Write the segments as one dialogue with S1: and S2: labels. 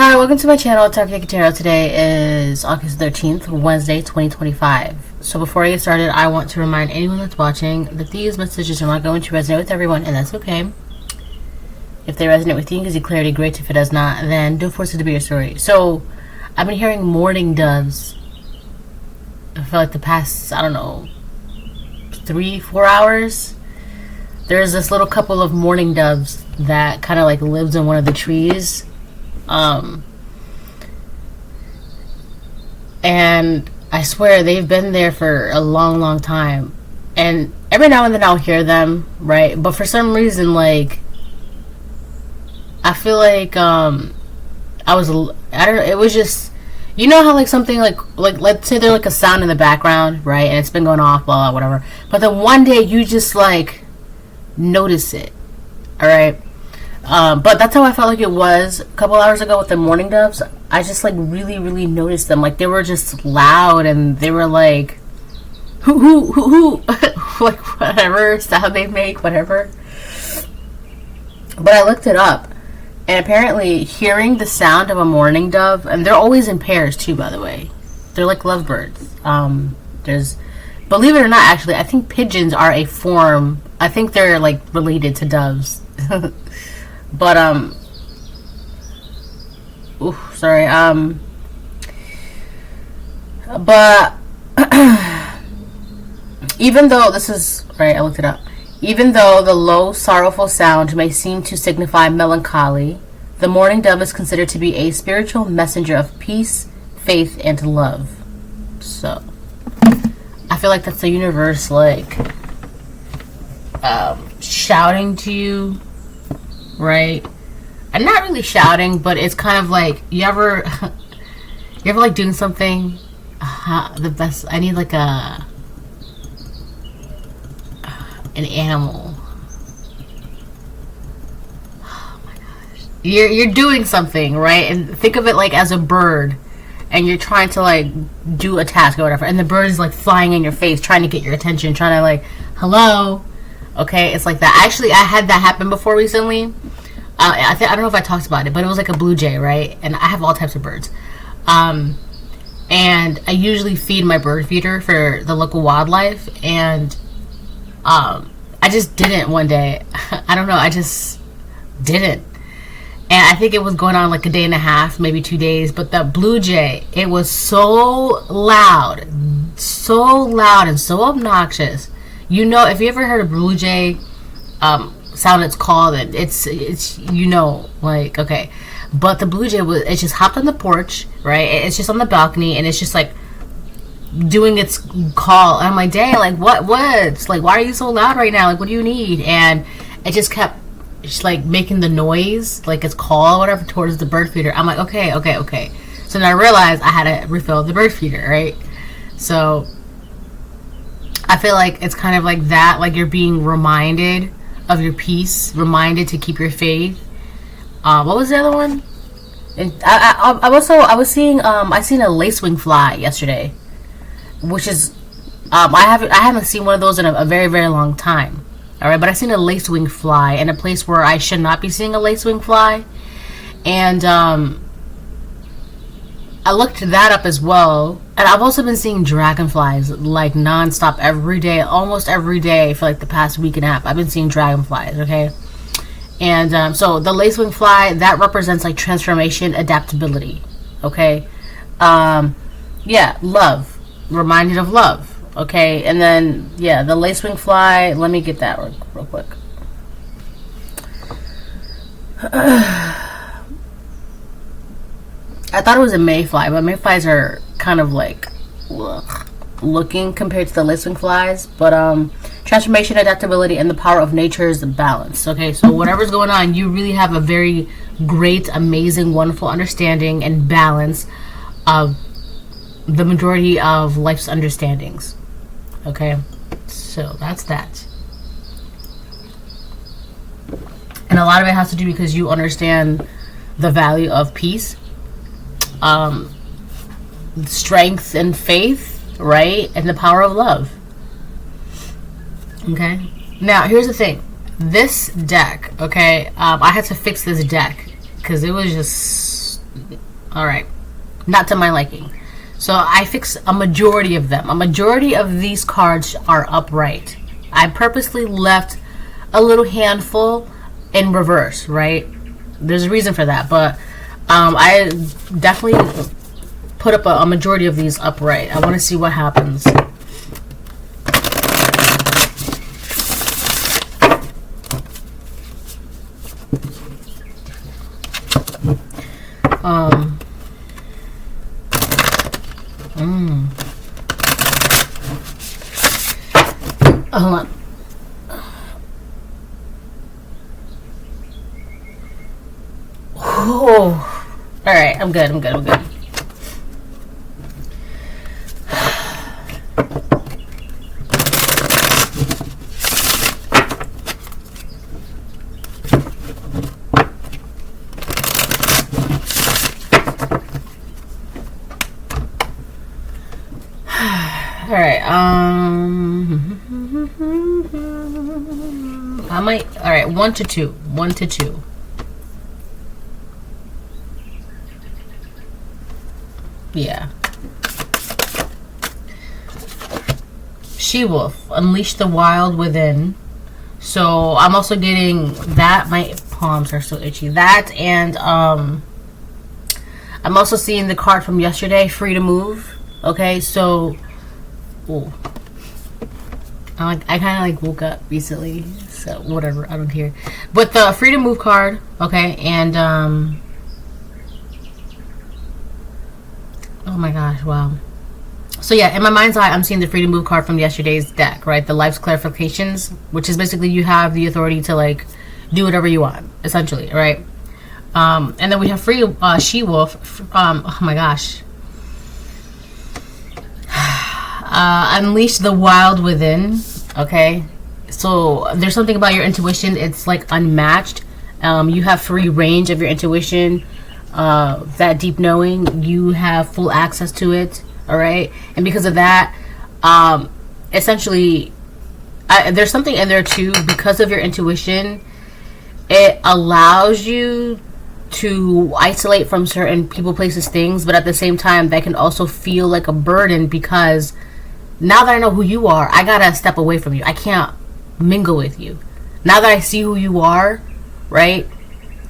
S1: Hi, welcome to my channel, Taki Tarot. Today is August 13th, Wednesday, 2025. So before I get started, I want to remind anyone that's watching that these messages are not going to resonate with everyone, and that's okay. If they resonate with you, gives you clarity, great. If it does not, then don't force it to be your story. So, I've been hearing mourning doves for like the past, I don't know, 3-4 hours. There's this little couple of mourning doves that kind of like lives in one of the trees. And I swear they've been there for a long time, and every now and then I'll hear them, right? But for some reason, like, I feel like I don't know, it was just, you know how like something like let's say there's like a sound in the background, right, and it's been going off, blah blah whatever, but then one day you just like notice it, all right? But that's how I felt like it was a couple hours ago with the mourning doves. I just like really noticed them. Like they were just loud, and they were like hoo like whatever sound they make, whatever. But I looked it up, and apparently hearing the sound of a mourning dove, and they're always in pairs too, by the way. They're like lovebirds. There's, believe it or not, actually, I think pigeons are a form. I think they're like related to doves. But sorry. But even though this is right, I looked it up. Even though the low, sorrowful sound may seem to signify melancholy, the mourning dove is considered to be a spiritual messenger of peace, faith, and love. So, I feel like that's the universe, like, shouting to you, right? I'm not really shouting, but it's kind of like, you ever like doing something, the best, I need like an animal. Oh my gosh. You're doing something, right? And think of it like as a bird, and you're trying to like do a task or whatever, and the bird is like flying in your face, trying to get your attention, trying to like, hello. Okay, it's like that. Actually, I had that happen before recently. I don't know if I talked about it, but it was like a blue jay, right? And I have all types of birds. And I usually feed my bird feeder for the local wildlife, and I just didn't one day. I don't know, I just didn't. And I think it was going on like a day and a half, maybe 2 days, but the blue jay, it was so loud and so obnoxious. You know, if you ever heard a blue jay sound its call, then it's you know, like, okay. But the blue jay it just hopped on the porch, right? It's just on the balcony, and it's just like doing its call. And I'm like, dang, like what's like, why are you so loud right now? Like, what do you need? And it just kept just like making the noise, like its call or whatever, towards the bird feeder. I'm like, okay. So then I realized I had to refill the bird feeder, right? So I feel like it's kind of like that, like you're being reminded of your peace, reminded to keep your faith. What was the other one? And I seen a lacewing fly yesterday, which is I haven't seen one of those in a very long time. All right, but I seen a lacewing fly in a place where I should not be seeing a lacewing fly, and I looked that up as well. And I've also been seeing dragonflies like nonstop every day, almost every day for like the past week and a half. I've been seeing dragonflies, okay? And so the lacewing fly, that represents like transformation, adaptability, okay? Yeah, love, reminded of love, okay? And then, yeah, the lacewing fly, let me get that real quick. I thought it was a mayfly, but mayflies are kind of like looking compared to the lacewing flies. But transformation, adaptability, and the power of nature's balance. Okay, so whatever's going on, you really have a very great, amazing, wonderful understanding and balance of the majority of life's understandings. Okay, so that's that. And a lot of it has to do because you understand the value of peace, strength and faith, right? And the power of love. Okay. Now, here's the thing. This deck, okay, I had to fix this deck because it was just All right, not to my liking. So I fixed a majority of them. A majority of these cards are upright. I purposely left a little handful in reverse, right? There's a reason for that, but I definitely put up a majority of these upright. I want to see what happens. Hold on. Oh, all right. I'm good. I'm good. I'm good. All right. I might. All right. 1 to 2. 1 to 2. Yeah. She-wolf, unleash the wild within. So I'm also getting that. My palms are so itchy. That, and I'm also seeing the card from yesterday, free to move. Okay, so ooh. I kind of like woke up recently, so whatever, I don't care. But the free to move card, okay, and oh my gosh, wow. So yeah, in my mind's eye, I'm seeing the free to move card from yesterday's deck, right? The life's clarifications, which is basically you have the authority to like do whatever you want, essentially, right? And then we have free she-wolf. Oh my gosh. Unleash the wild within. Okay, so there's something about your intuition, it's like unmatched. You have free range of your intuition, that deep knowing, you have full access to it. All right, and because of that, essentially there's something in there too. Because of your intuition, it allows you to isolate from certain people, places, things, but at the same time that can also feel like a burden, because now that I know who you are, I gotta step away from you. I can't mingle with you. Now that I see who you are, right?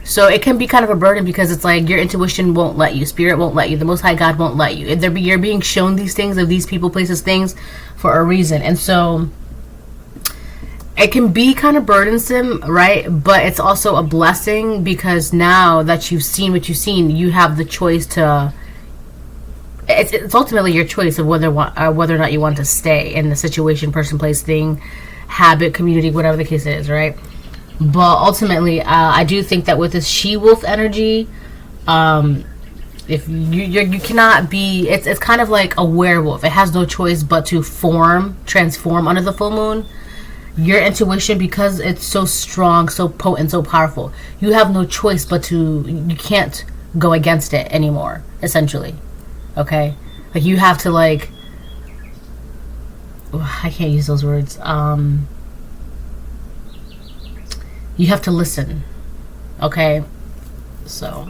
S1: So it can be kind of a burden, because it's like your intuition won't let you. Spirit won't let you. The Most High God won't let you. You're being shown these things of these people, places, things for a reason. And so it can be kind of burdensome, right? But it's also a blessing, because now that you've seen what you've seen, you have the choice to... It's ultimately your choice of whether or not you want to stay in the situation, person, place, thing, habit, community, whatever the case is, right? But ultimately, I do think that with this she-wolf energy, if you cannot be, it's kind of like a werewolf. It has no choice but to transform under the full moon. Your intuition, because it's so strong, so potent, so powerful, you have no choice but you can't go against it anymore, essentially. Okay, like you have to like, I can't use those words. You have to listen. Okay, so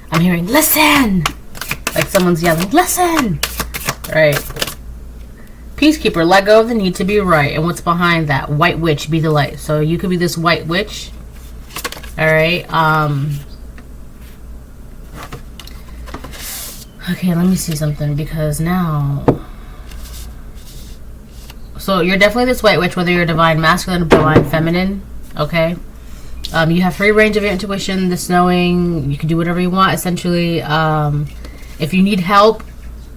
S1: I'm hearing listen, like someone's yelling listen. All right, Peacekeeper, let go of the need to be right, and what's behind that? White witch, be the light. So you could be this white witch. All right. Okay, let me see something, because now... So you're definitely this white witch, whether you're divine masculine or divine feminine, okay? You have free range of your intuition, this knowing, you can do whatever you want, essentially. If you need help,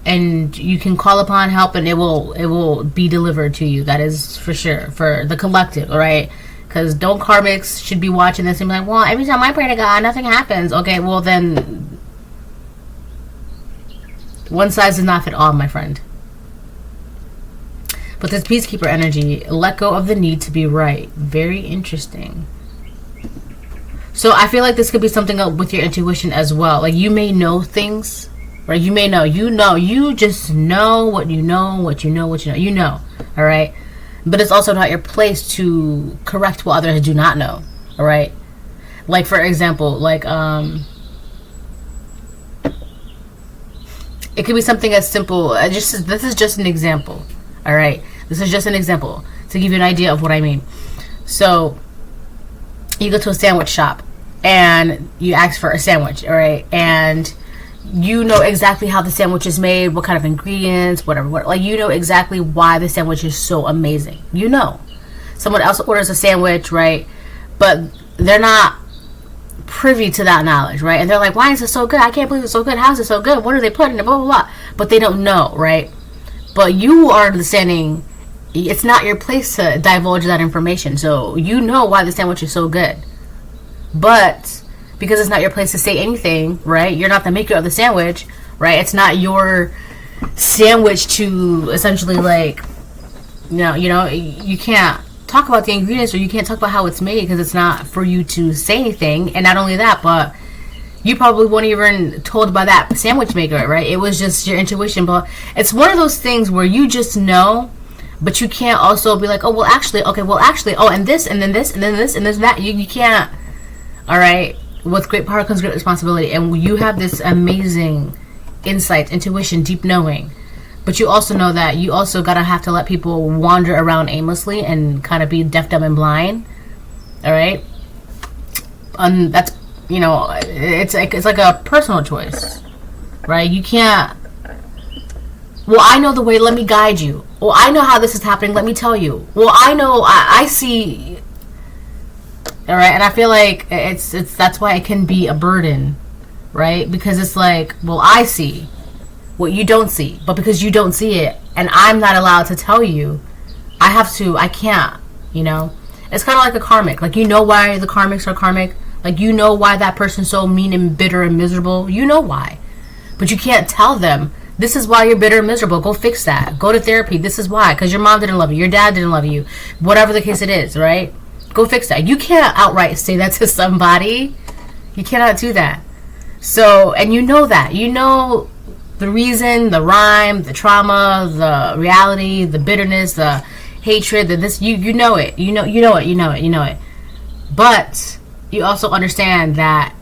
S1: and you can call upon help, and it will be delivered to you. That is for sure, for the collective, all right? Because don't karmics should be watching this and be like, well, every time I pray to God, nothing happens. Okay, well then... One size does not fit all, my friend. But this Peacekeeper energy, let go of the need to be right. Very interesting. So I feel like this could be something with your intuition as well. Like you may know things, right? You may know. You just know what you know, what you know, what you know. You know, all right? But it's also not your place to correct what others do not know, all right? Like, for example, like, it could be something as simple. This is just an example. All right, this is just an example to give you an idea of what I mean. So, you go to a sandwich shop and you ask for a sandwich, all right, and you know exactly how the sandwich is made, what kind of ingredients, whatever. Like, you know exactly why the sandwich is so amazing. You know, someone else orders a sandwich, right? But they're not privy to that knowledge, right? And they're like, why is it so good? I can't believe it's so good. How is it so good? What are they putting in it? Blah, blah, blah. But they don't know, right? But you are understanding it's not your place to divulge that information. So you know why the sandwich is so good. But because it's not your place to say anything, right? You're not the maker of the sandwich, right? It's not your sandwich to essentially, like, you can't talk about the ingredients, or you can't talk about how it's made because it's not for you to say anything. And not only that, but you probably weren't even told by that sandwich maker, right? It was just your intuition. But it's one of those things where you just know, but you can't also be like, oh, well, actually, oh, and this, and then this, and then this, and then that. You can't. All right. With great power comes great responsibility. And you have this amazing insight, intuition, deep knowing. But you also know that you also gotta have to let people wander around aimlessly and kind of be deaf, dumb, and blind. All right, and that's, it's like a personal choice, right? You can't. Well, I know the way. Let me guide you. Well, I know how this is happening. Let me tell you. Well, I know. I see. All right, and I feel like it's that's why it can be a burden, right? Because it's like, well, I see what you don't see, but because you don't see it and I'm not allowed to tell you, I can't, it's kind of like a karmic. Like, why the karmics are karmic. Like, why that person's so mean and bitter and miserable. Why, but you can't tell them, this is why you're bitter and miserable. Go fix that. Go to therapy. This is why, because your mom didn't love you, your dad didn't love you, whatever the case it is, right? Go fix that. You can't outright say that to somebody. You cannot do that. So, and that the reason, the rhyme, the trauma, the reality, the bitterness, the hatred, the this, you know it. You know it. But you also understand that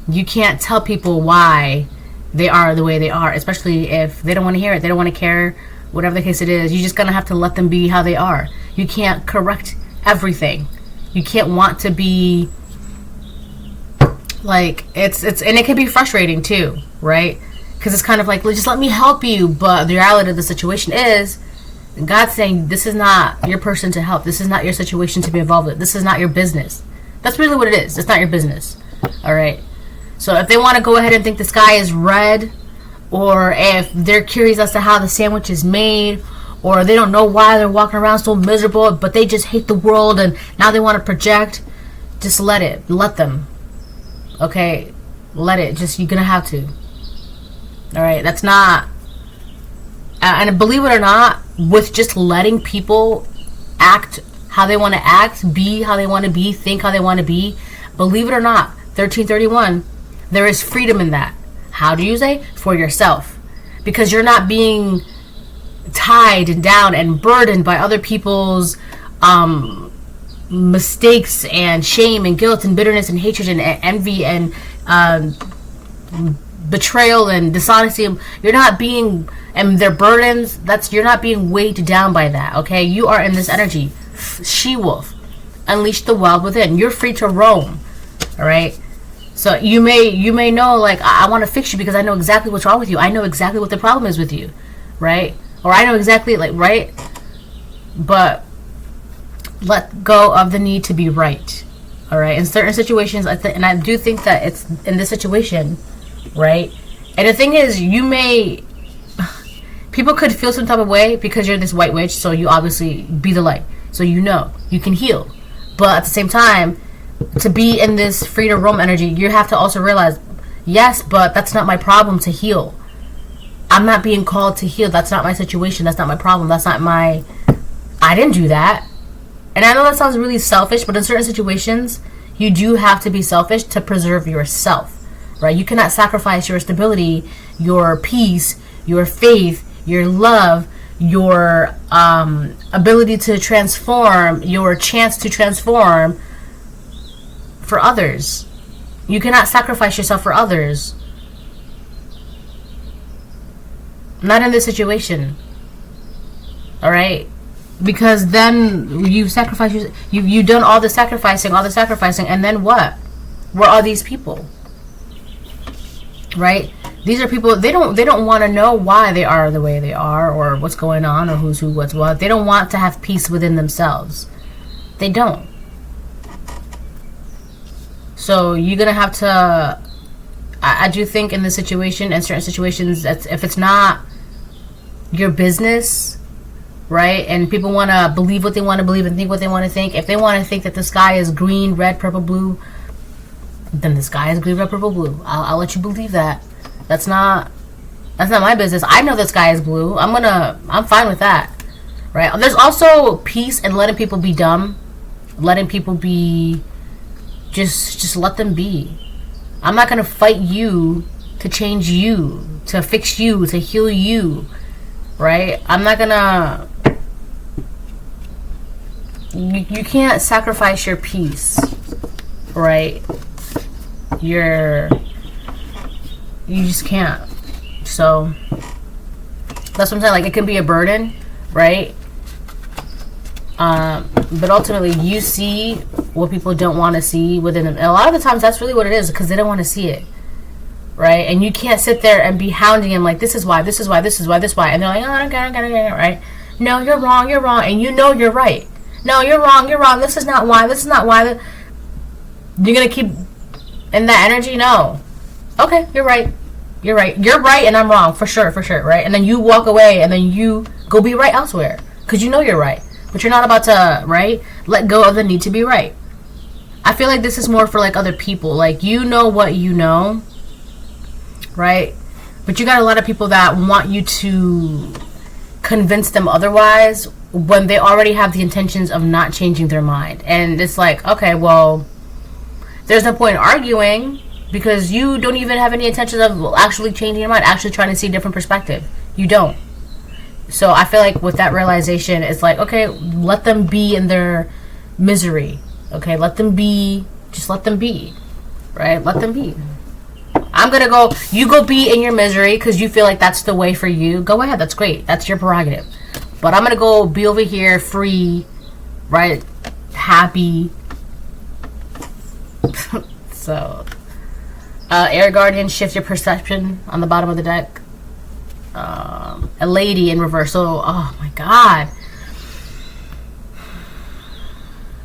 S1: you can't tell people why they are the way they are, especially if they don't want to hear it, they don't want to care, whatever the case it is. You're just gonna have to let them be how they are. You can't correct everything. You can't want to be like, it's and it can be frustrating too, right? Because it's kind of like, well, just let me help you. But the reality of the situation is, God's saying, this is not your person to help. This is not your situation to be involved with. This is not your business. That's really what it is. It's not your business. All right. So if they want to go ahead and think the sky is red, or if they're curious as to how the sandwich is made, or they don't know why they're walking around so miserable, but they just hate the world and now they want to project, just let them. Okay. Let it. You're going to have to. All right, that's not, and believe it or not, with just letting people act how they want to act, be how they want to be, think how they want to be, believe it or not, 1331, there is freedom in that. How do you say? For yourself. Because you're not being tied down and burdened by other people's mistakes and shame and guilt and bitterness and hatred and envy and betrayal and dishonesty. You're not being, and their burdens, you're not being weighed down by that. Okay, you are in this energy. She-wolf, unleash the wild within. You're free to roam. All right. So you may know, like, I want to fix you because I know exactly what's wrong with you. I know exactly what the problem is with you, right? Or I know exactly, like, right. But let go of the need to be right. All right. In certain situations, and I do think that it's in this situation. Right? And the thing is, people could feel some type of way because you're this white witch, so you obviously be the light. So you can heal. But at the same time, to be in this free to roam energy, you have to also realize, yes, but that's not my problem to heal. I'm not being called to heal. That's not my situation. That's not my problem. I didn't do that. And I know that sounds really selfish, but in certain situations, you do have to be selfish to preserve yourself. Right? You cannot sacrifice your stability, your peace, your faith, your love, your ability to transform, your chance to transform for others. You cannot sacrifice yourself for others. Not in this situation. Alright? Because then you sacrifice, you've done all the sacrificing, and then what? Where are these people? Right? These are people, they don't want to know why they are the way they are, or what's going on, or who's who, what's what. They don't want to have peace within themselves. They don't. So you're gonna have to, I do think in this situation, in certain situations, that's, if it's not your business, right, and people want to believe what they want to believe and think what they want to think, if they want to think that the sky is green, red, purple, blue, then the sky is green, red, purple, blue. I'll let you believe that. That's not my business. I know the sky is blue. I'm fine with that, right? There's also peace in letting people be dumb, letting people be, just let them be. I'm not gonna fight you to change you, to fix you, to heal you, right? I'm not gonna. You can't sacrifice your peace, right? You just can't. So that's what I'm saying. Like, it can be a burden, right? But ultimately, you see what people don't want to see within them. And a lot of the times, that's really what it is, because they don't want to see it, right? And you can't sit there and be hounding them like, this is why, this is why, this is why, this is why. And they're like, oh, I don't get it, right? No, you're wrong, and you know you're right. No, you're wrong, this is not why, You're going to keep in that energy? No. Okay, you're right, and I'm wrong, for sure, right? And then you walk away, and then you go be right elsewhere, because you know you're right. But you're not about to, right, let go of the need to be right. I feel like this is more for, like, other people. Like, you know what you know, right? But you got a lot of people that want you to convince them otherwise when they already have the intentions of not changing their mind. And it's like, okay, well, there's no point in arguing, because you don't even have any intentions of actually changing your mind, actually trying to see a different perspective. You don't. So I feel like with that realization, it's like, okay, let them be in their misery. Okay, let them be. Just let them be. Right? Let them be. I'm going to go, you go be in your misery because you feel like that's the way for you. Go ahead. That's great. That's your prerogative. But I'm going to go be over here free, right? Happy. So, Air Guardian, shift your perception on the bottom of the deck. A lady in reverse. So, oh my god.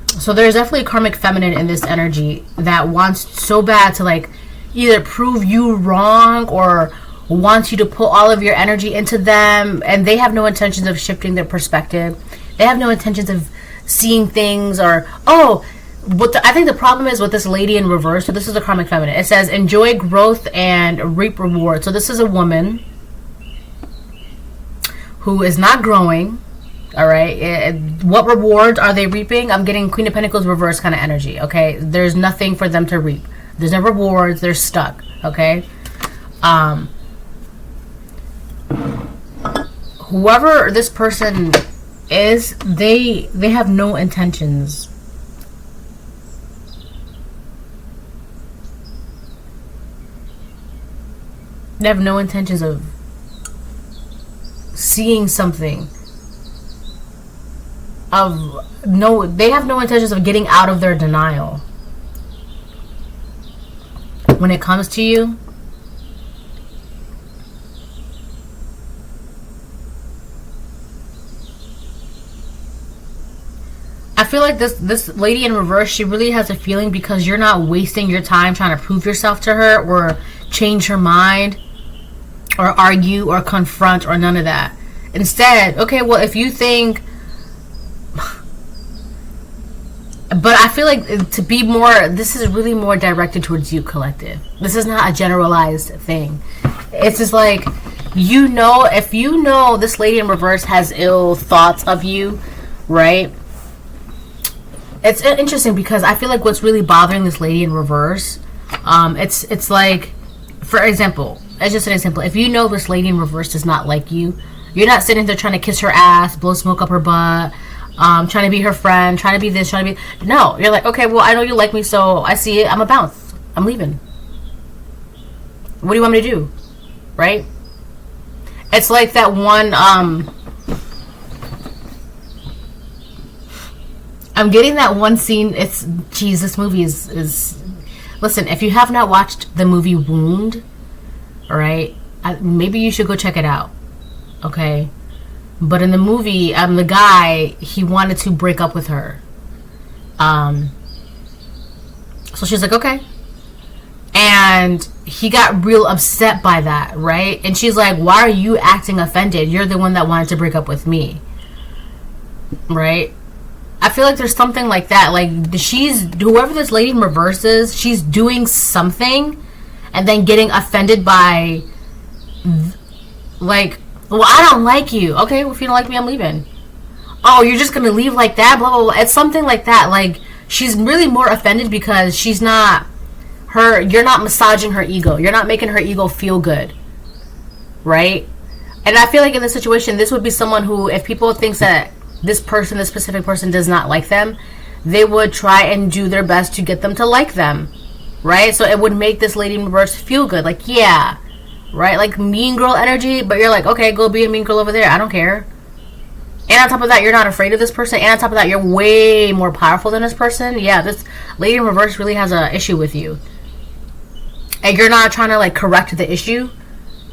S1: So there's definitely a karmic feminine in this energy that wants so bad to, like, either prove you wrong or wants you to put all of your energy into them, and they have no intentions of shifting their perspective. They have no intentions of seeing things, or I think the problem is with this lady in reverse. So this is a karmic feminine. It says enjoy growth and reap reward. So this is a woman who is not growing. All right. What rewards are they reaping? I'm getting Queen of Pentacles reverse kind of energy. Okay. There's nothing for them to reap. There's no rewards. They're stuck. Okay. Whoever this person is, they have no intentions. They have no intentions of seeing something. They have no intentions of getting out of their denial. When it comes to you, I feel like this lady in reverse, she really has a feeling because you're not wasting your time trying to prove yourself to her or change her mind or argue or confront or none of that. Instead, okay, well, if you think... But I feel like to be more... This is really more directed towards you, collective. This is not a generalized thing. It's just like, you know, if you know this lady in reverse has ill thoughts of you, right? It's interesting because I feel like what's really bothering this lady in reverse, it's like, for example, as just an example, if you know this lady in reverse does not like you, you're not sitting there trying to kiss her ass, blow smoke up her butt, trying to be her friend, trying to be this, trying to be... No, you're like, okay, well, I know you like me, so I see it. I'm a bounce. I'm leaving. What do you want me to do? Right? It's like that one, I'm getting that one scene. It's... Jeez, this movie is... Listen, if you have not watched the movie Wound, alright, maybe you should go check it out. Okay? But in the movie, the guy, he wanted to break up with her. So she's like, okay. And he got real upset by that, right? And she's like, why are you acting offended? You're the one that wanted to break up with me. Right? I feel like there's something like that. Like, whoever this lady in reverse is, she's doing something and then getting offended by, like, well, I don't like you. Okay, well, if you don't like me, I'm leaving. Oh, you're just gonna leave like that? Blah, blah, blah. It's something like that. Like, she's really more offended because she's not... You're not massaging her ego. You're not making her ego feel good. Right? And I feel like in this situation, this would be someone who, if people think that this specific person does not like them, they would try and do their best to get them to like them. Right? So it would make this lady in reverse feel good. Like, yeah. Right? Like mean girl energy, but you're like, okay, go be a mean girl over there. I don't care. And on top of that, you're not afraid of this person. And on top of that, you're way more powerful than this person. Yeah, this lady in reverse really has an issue with you. And you're not trying to, like, correct the issue.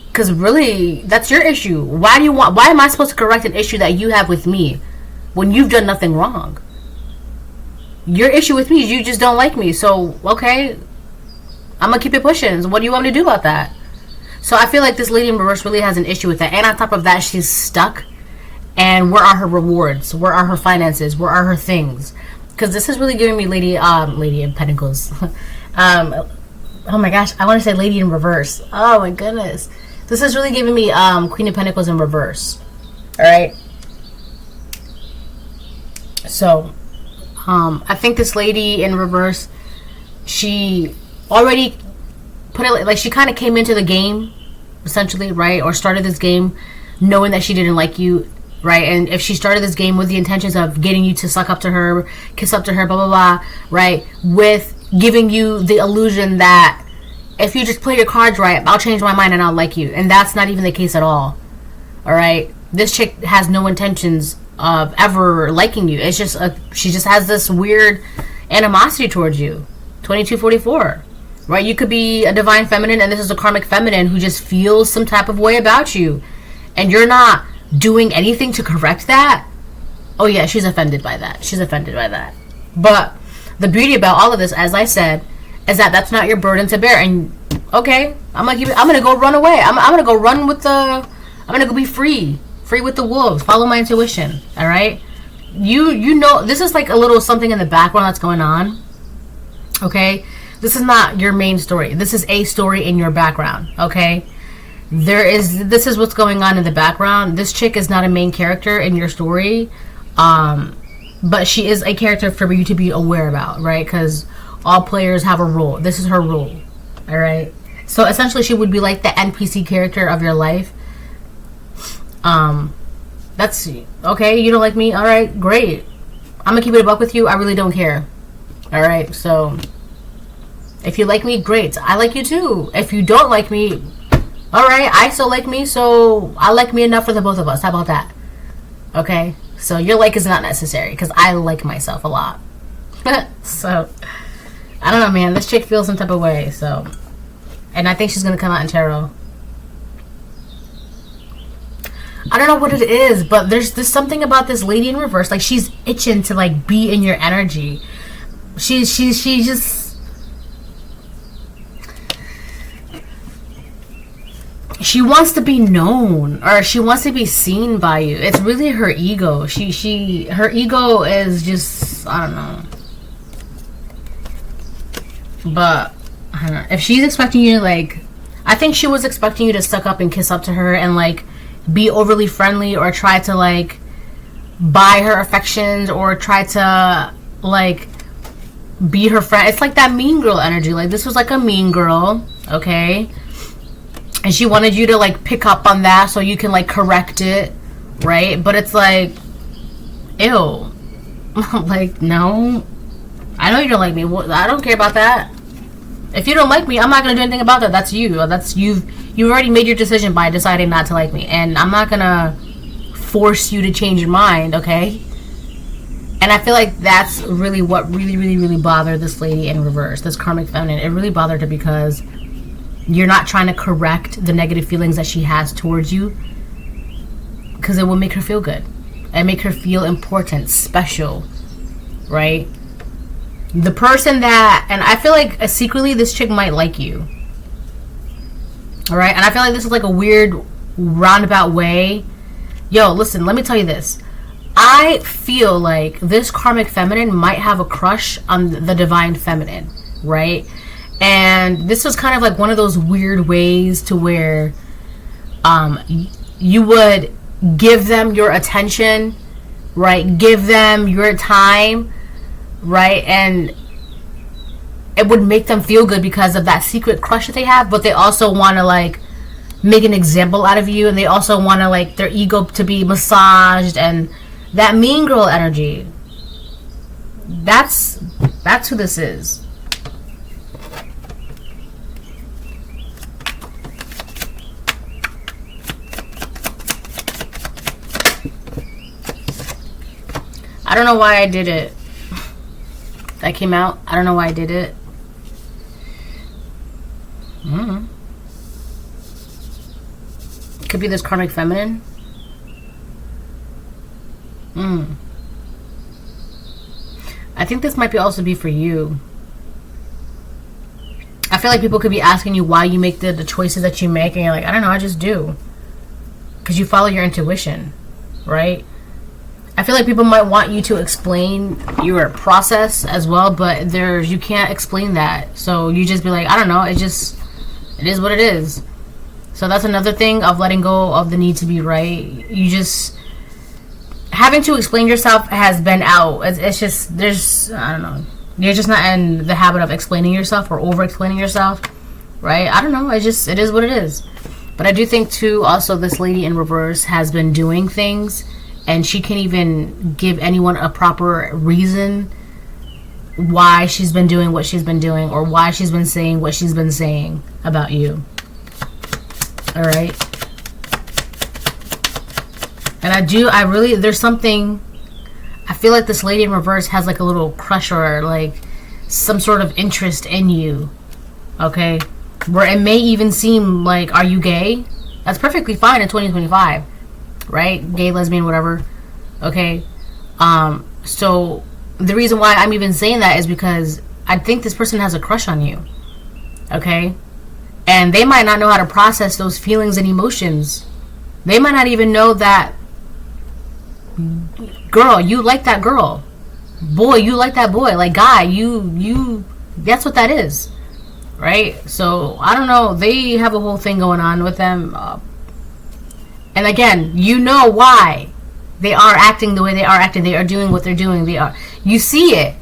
S1: Because really, that's your issue. Why am I supposed to correct an issue that you have with me when you've done nothing wrong? Your issue with me is you just don't like me. So, okay, I'm going to keep it pushing. So what do you want me to do about that? So I feel like this lady in reverse really has an issue with that. And on top of that, she's stuck. And where are her rewards? Where are her finances? Where are her things? Because this is really giving me Lady in Pentacles. Oh my gosh, I want to say Lady in Reverse. Oh my goodness. This is really giving me Queen of Pentacles in reverse. Alright? So, I think this lady in reverse, she already put it like she kind of came into the game, essentially, right? Or started this game knowing that she didn't like you, right? And if she started this game with the intentions of getting you to suck up to her, kiss up to her, blah, blah, blah, right? With giving you the illusion that if you just play your cards right, I'll change my mind and I'll like you. And that's not even the case at all. Alright? This chick has no intentions of ever liking you. It's just, she just has this weird animosity towards you. 2244. Right? You could be a divine feminine and this is a karmic feminine who just feels some type of way about you. And you're not doing anything to correct that. Oh yeah, she's offended by that. She's offended by that. But the beauty about all of this, as I said, is that that's not your burden to bear. And okay, I'm gonna go run away. I'm gonna go run with the. I'm gonna go be free with the wolves. Follow my intuition. All right. You know this is like a little something in the background that's going on. Okay, this is not your main story. This is a story in your background. Okay. This is what's going on in the background. This chick is not a main character in your story. But she is a character for you to be aware about, right? Because all players have a role. This is her role, all right? So essentially, she would be like the NPC character of your life. That's okay. You don't like me, all right? Great. I'm gonna keep it a buck with you. I really don't care. All right. So if you like me, great. I like you too. If you don't like me, all right. I still like me, so I like me enough for the both of us. How about that? Okay. So your like is not necessary because I like myself a lot. So I don't know, man. This chick feels some type of way. So, and I think she's gonna come out in tarot. I don't know what it is, but there's something about this lady in reverse. Like she's itching to like be in your energy. She just. She wants to be known, or she wants to be seen by you. It's really her ego. Her ego is just, I don't know. But I don't know. If she's expecting you to like, I think she was expecting you to suck up and kiss up to her and like be overly friendly or try to like buy her affections or try to like be her friend. It's like that mean girl energy. Like this was like a mean girl, okay? And she wanted you to like pick up on that so you can like correct it, right? But it's like, ew. Like, no. I know you don't like me. I don't care about that. If you don't like me, I'm not gonna do anything about that. That's you. You've already made your decision by deciding not to like me, and I'm not gonna force you to change your mind, okay? And I feel like that's really what really bothered this lady in reverse, this karmic feminine. It really bothered her because you're not trying to correct the negative feelings that she has towards you, because it will make her feel good and make her feel important, special, right? The person that, and I feel like secretly this chick might like you, all right? And I feel like this is like a weird roundabout way. Yo, listen, let me tell you this. I feel like this karmic feminine might have a crush on the divine feminine, right? And this was kind of like one of those weird ways to where you would give them your attention, right? Give them your time, right? And it would make them feel good because of that secret crush that they have, but they also want to like make an example out of you, and they also want to like their ego to be massaged, and that mean girl energy. That's who this is. I don't know why I did it. That came out. I don't know why I did it. Could be this karmic feminine. I think this might also be for you. I feel like people could be asking you why you make the choices that you make, and you're like, I don't know, I just do. Because you follow your intuition, right? I feel like people might want you to explain your process as well, but you can't explain that. So you just be like, I don't know, it is what it is. So that's another thing of letting go of the need to be right. You just, having to explain yourself has been out. It's just, I don't know. You're just not in the habit of explaining yourself or over explaining yourself, right? I don't know. It is what it is. But I do think too, also this lady in reverse has been doing things, and she can't even give anyone a proper reason why she's been doing what she's been doing, or why she's been saying what she's been saying about you. All right. And there's something, I feel like this lady in reverse has like a little crush or like some sort of interest in you. Okay. Where it may even seem like, are you gay? That's perfectly fine in 2025. Right? Gay, lesbian, whatever. Okay. So the reason why I'm even saying that is because I think this person has a crush on you. Okay. And they might not know how to process those feelings and emotions. They might not even know that, girl, you like that girl. Boy, you like that boy. Like, guy, you that's what that is. Right? So, I don't know. They have a whole thing going on with them. And again, you know why they are acting the way they are acting. They are doing what they're doing. You see it.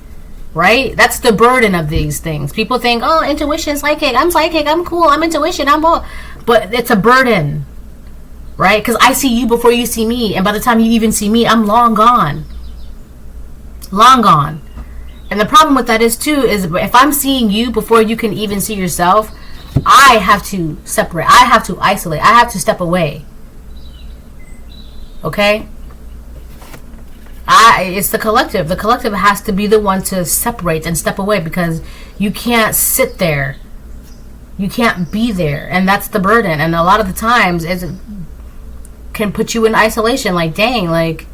S1: Right? That's the burden of these things. People think, oh, intuition, psychic, I'm cool, I'm intuition, I'm all. But it's a burden. Right? Because I see you before you see me. And by the time you even see me, I'm long gone. Long gone. And the problem with that is if I'm seeing you before you can even see yourself, I have to separate. I have to isolate. I have to step away. Okay? It's the collective. The collective has to be the one to separate and step away, because you can't sit there. You can't be there. And that's the burden. And a lot of the times it can put you in isolation. Like, dang, like,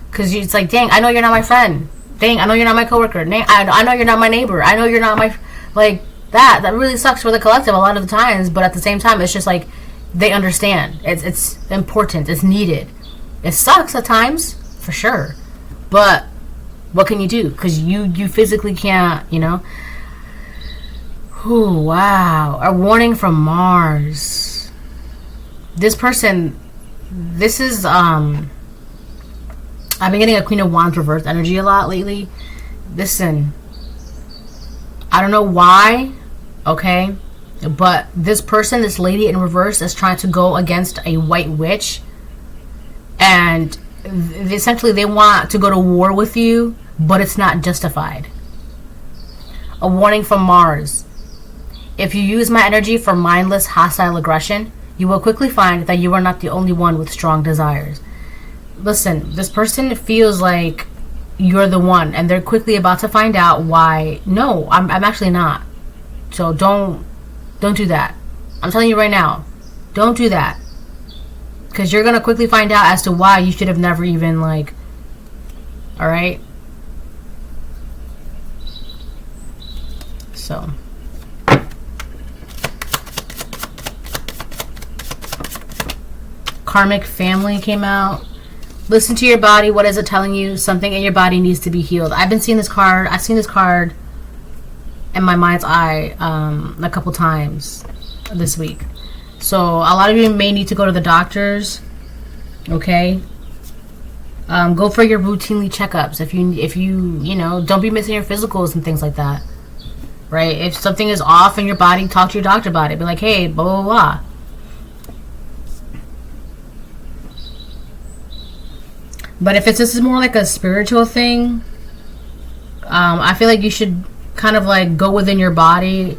S1: because it's like, dang, I know you're not my friend. Dang, I know you're not my coworker. Dang, I know you're not my neighbor. I know you're not my, like, that really sucks for the collective a lot of the times. But at the same time, it's just like they understand. It's important. It's needed. It sucks at times, for sure. But what can you do? Because you physically can't, you know. Ooh, wow. A warning from Mars. This person, this is, I've been getting a Queen of Wands reverse energy a lot lately. Listen, I don't know why, okay? But this person, this lady in reverse, is trying to go against a white witch. And essentially they want to go to war with you, but it's not justified. A warning from Mars. If you use my energy for mindless, hostile aggression, you will quickly find that you are not the only one with strong desires. Listen, this person feels like you're the one, and they're quickly about to find out why. No, I'm actually not. So don't do that. I'm telling you right now, don't do that. Because you're going to quickly find out as to why you should have never even, like, alright? So. Karmic family came out. Listen to your body. What is it telling you? Something in your body needs to be healed. I've been seeing this card. I've seen this card in my mind's eye a couple times this week. So a lot of you may need to go to the doctors. Okay. Go for your routinely checkups. If you know, don't be missing your physicals and things like that. Right? If something is off in your body, talk to your doctor about it. Be like, hey, blah, blah, blah. But if this is more like a spiritual thing, I feel like you should kind of like go within your body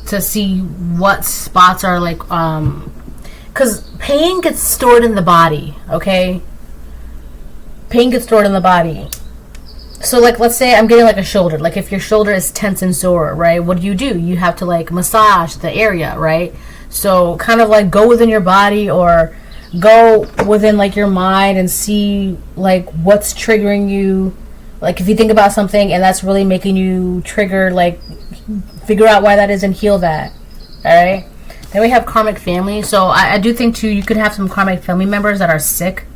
S1: to see what spots are like, because pain gets stored in the body, okay? Pain gets stored in the body. So like, let's say I'm getting like a shoulder. Like if your shoulder is tense and sore, right? What do? You have to like massage the area, right? So kind of like go within your body or go within like your mind and see like what's triggering you. Like if you think about something and that's really making you trigger, like figure out why that is and heal that. All right. Then we have karmic family. So I do think too you could have some karmic family members that are sick.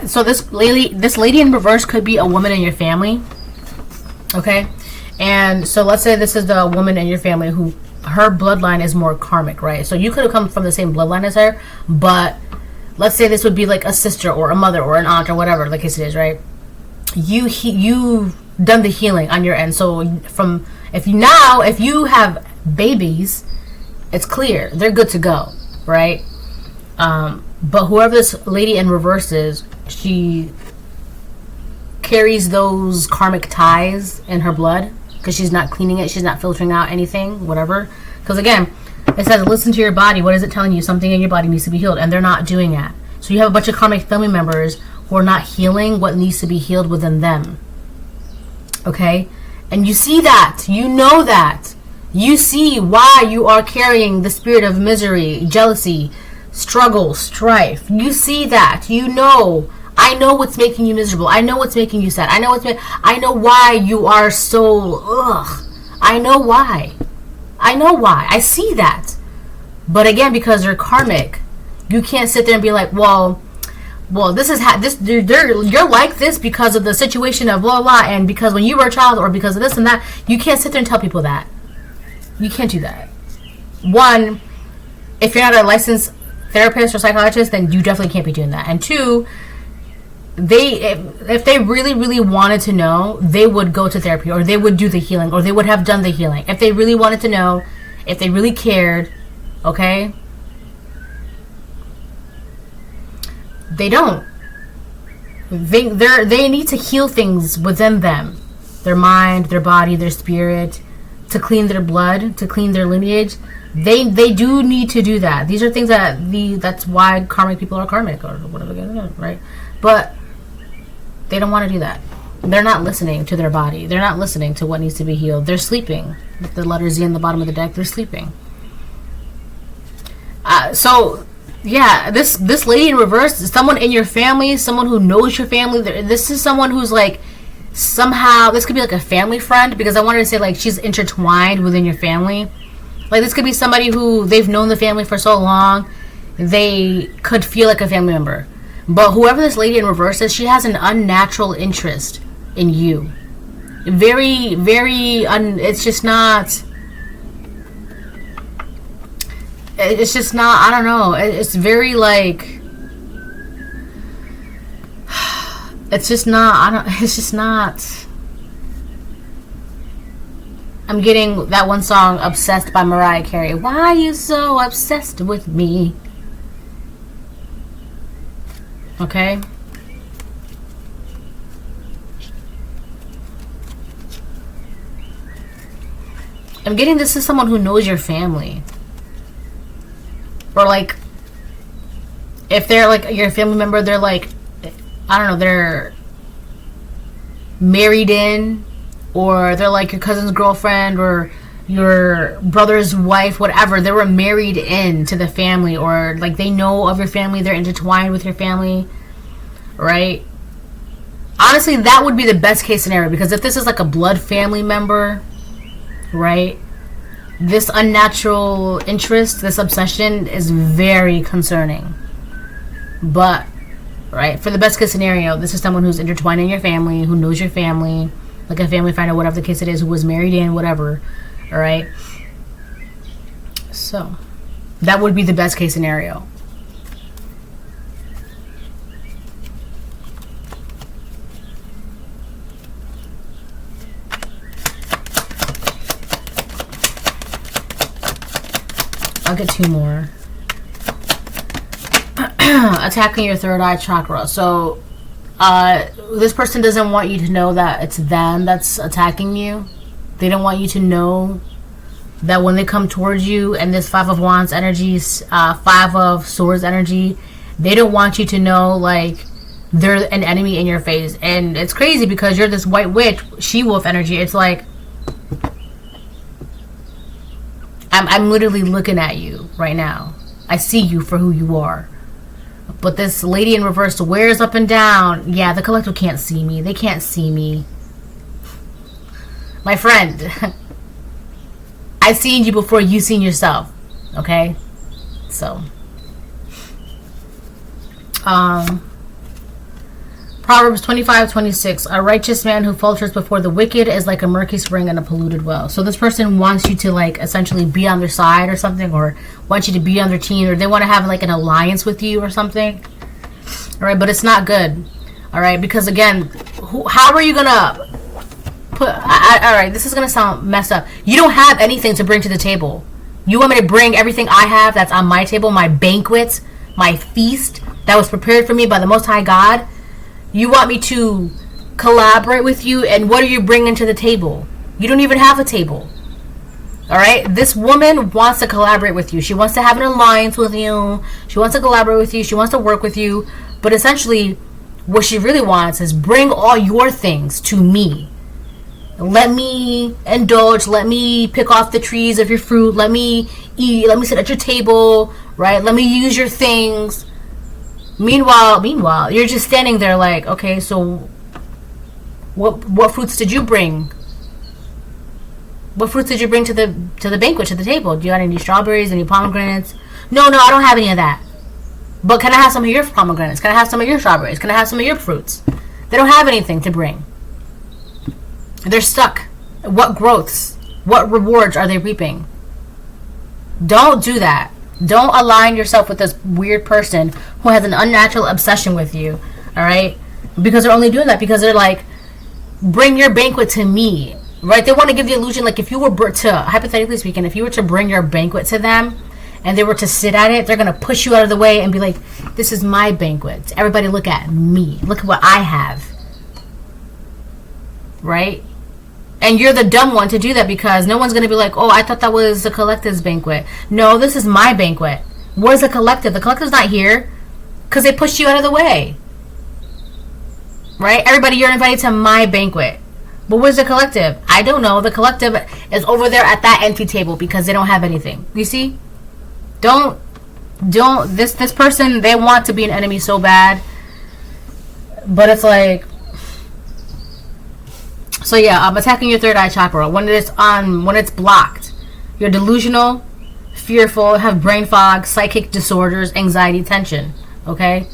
S1: So this lady in reverse could be a woman in your family. Okay. And so let's say this is the woman in your family who her bloodline is more karmic, right? So you could have come from the same bloodline as her, but let's say this would be like a sister or a mother or an aunt or whatever the case it is, right? You've done the healing on your end. So if you have babies, it's clear they're good to go, right? But whoever this lady in reverse is, she carries those karmic ties in her blood because she's not cleaning it, she's not filtering out anything, whatever. Because again, it says listen to your body. What is it telling you? Something in your body needs to be healed, and they're not doing that. So you have a bunch of karmic family members who are not healing what needs to be healed within them. Okay? And you see that. You know that. You see why you are carrying the spirit of misery, jealousy, struggle, strife. You see that. You know. I know what's making you miserable. I know what's making you sad. I know why you are so I know why. I see that. But again, because you're karmic, you can't sit there and be like, well, this is you're like this because of the situation of blah blah, and because when you were a child, or because of this and that. You can't sit there and tell people that. You can't do that. One, if you're not a licensed therapist or psychologist, then you definitely can't be doing that. And two, if they really, really wanted to know, they would go to therapy, or they would do the healing, or they would have done the healing. If they really wanted to know, if they really cared, okay? They don't. They need to heal things within them. Their mind, their body, their spirit, to clean their blood, to clean their lineage. They do need to do that. These are things that's why karmic people are karmic, or whatever, right? But they don't want to do that. They're not listening to their body. They're not listening to what needs to be healed. They're sleeping. With the letter Z in the bottom of the deck, they're sleeping. So, yeah, this lady in reverse is someone in your family, someone who knows your family. This is someone who's like, somehow, this could be like a family friend, because I wanted to say like she's intertwined within your family. Like this could be somebody who they've known the family for so long, they could feel like a family member. But whoever this lady in reverse is, she has an unnatural interest in you. Very, very, it's just not, I don't know. It's very like, it's just not, I'm getting that one song, Obsessed by Mariah Carey. Why are you so obsessed with me? Okay? I'm getting this is someone who knows your family. Or like, if they're like your family member, they're like, I don't know, they're married in, or they're like your cousin's girlfriend or your brother's wife, whatever. They were married in to the family, or like they know of your family, they're intertwined with your family, right? Honestly, that would be the best case scenario, because if this is like a blood family member, right, this unnatural interest, this obsession is very concerning. But, right, for the best case scenario, this is someone who's intertwined in your family, who knows your family, like a family friend or whatever the case it is, who was married in, whatever. All right. So that would be the best case scenario. I'll get two more. Attacking your third eye chakra. So this person doesn't want you to know that it's them that's attacking you. They don't want you to know that when they come towards you, and this Five of Wands energy, Five of Swords energy, they don't want you to know like they're an enemy in your face. And it's crazy because you're this white witch, she-wolf energy. It's like I'm literally looking at you right now. I see you for who you are. But this lady in reverse wears up and down. Yeah, the collective can't see me. They can't see me. My friend, I've seen you before you've seen yourself. Okay? So. Proverbs 25:26. A righteous man who falters before the wicked is like a murky spring in a polluted well. So this person wants you to like essentially be on their side or something, or wants you to be on their team, or they want to have like an alliance with you or something. All right, but it's not good. All right, because again, how are you gonna put? All right, this is gonna sound messed up. You don't have anything to bring to the table. You want me to bring everything I have that's on my table, my banquet, my feast that was prepared for me by the Most High God? You want me to collaborate with you, and what are you bringing to the table? You don't even have a table. All right? This woman wants to collaborate with you. She wants to have an alliance with you. She wants to collaborate with you. She wants to work with you. But essentially, what she really wants is bring all your things to me. Let me indulge. Let me pick off the trees of your fruit. Let me eat. Let me sit at your table. Right? Let me use your things. Meanwhile, you're just standing there like, okay, so what fruits did you bring? What fruits did you bring to the banquet, to the table? Do you got any strawberries, any pomegranates? No, I don't have any of that. But can I have some of your pomegranates? Can I have some of your strawberries? Can I have some of your fruits? They don't have anything to bring. They're stuck. What growths? What rewards are they reaping? Don't do that. Don't align yourself with this weird person who has an unnatural obsession with you, all right? Because they're only doing that because they're like, bring your banquet to me, right? They want to give the illusion, like if you were to, hypothetically speaking, if you were to bring your banquet to them and they were to sit at it, they're going to push you out of the way and be like, this is my banquet. Everybody look at me. Look at what I have, right? And you're the dumb one to do that because no one's going to be like, oh, I thought that was the collective's banquet. No, this is my banquet. Where's the collective? The collective's not here because they pushed you out of the way. Right? Everybody, you're invited to my banquet. But where's the collective? I don't know. The collective is over there at that empty table because they don't have anything. You see? This person, they want to be an enemy so bad. But it's like, so yeah, I'm attacking your third eye chakra. When it's blocked, you're delusional, fearful, have brain fog, psychic disorders, anxiety, tension. Okay?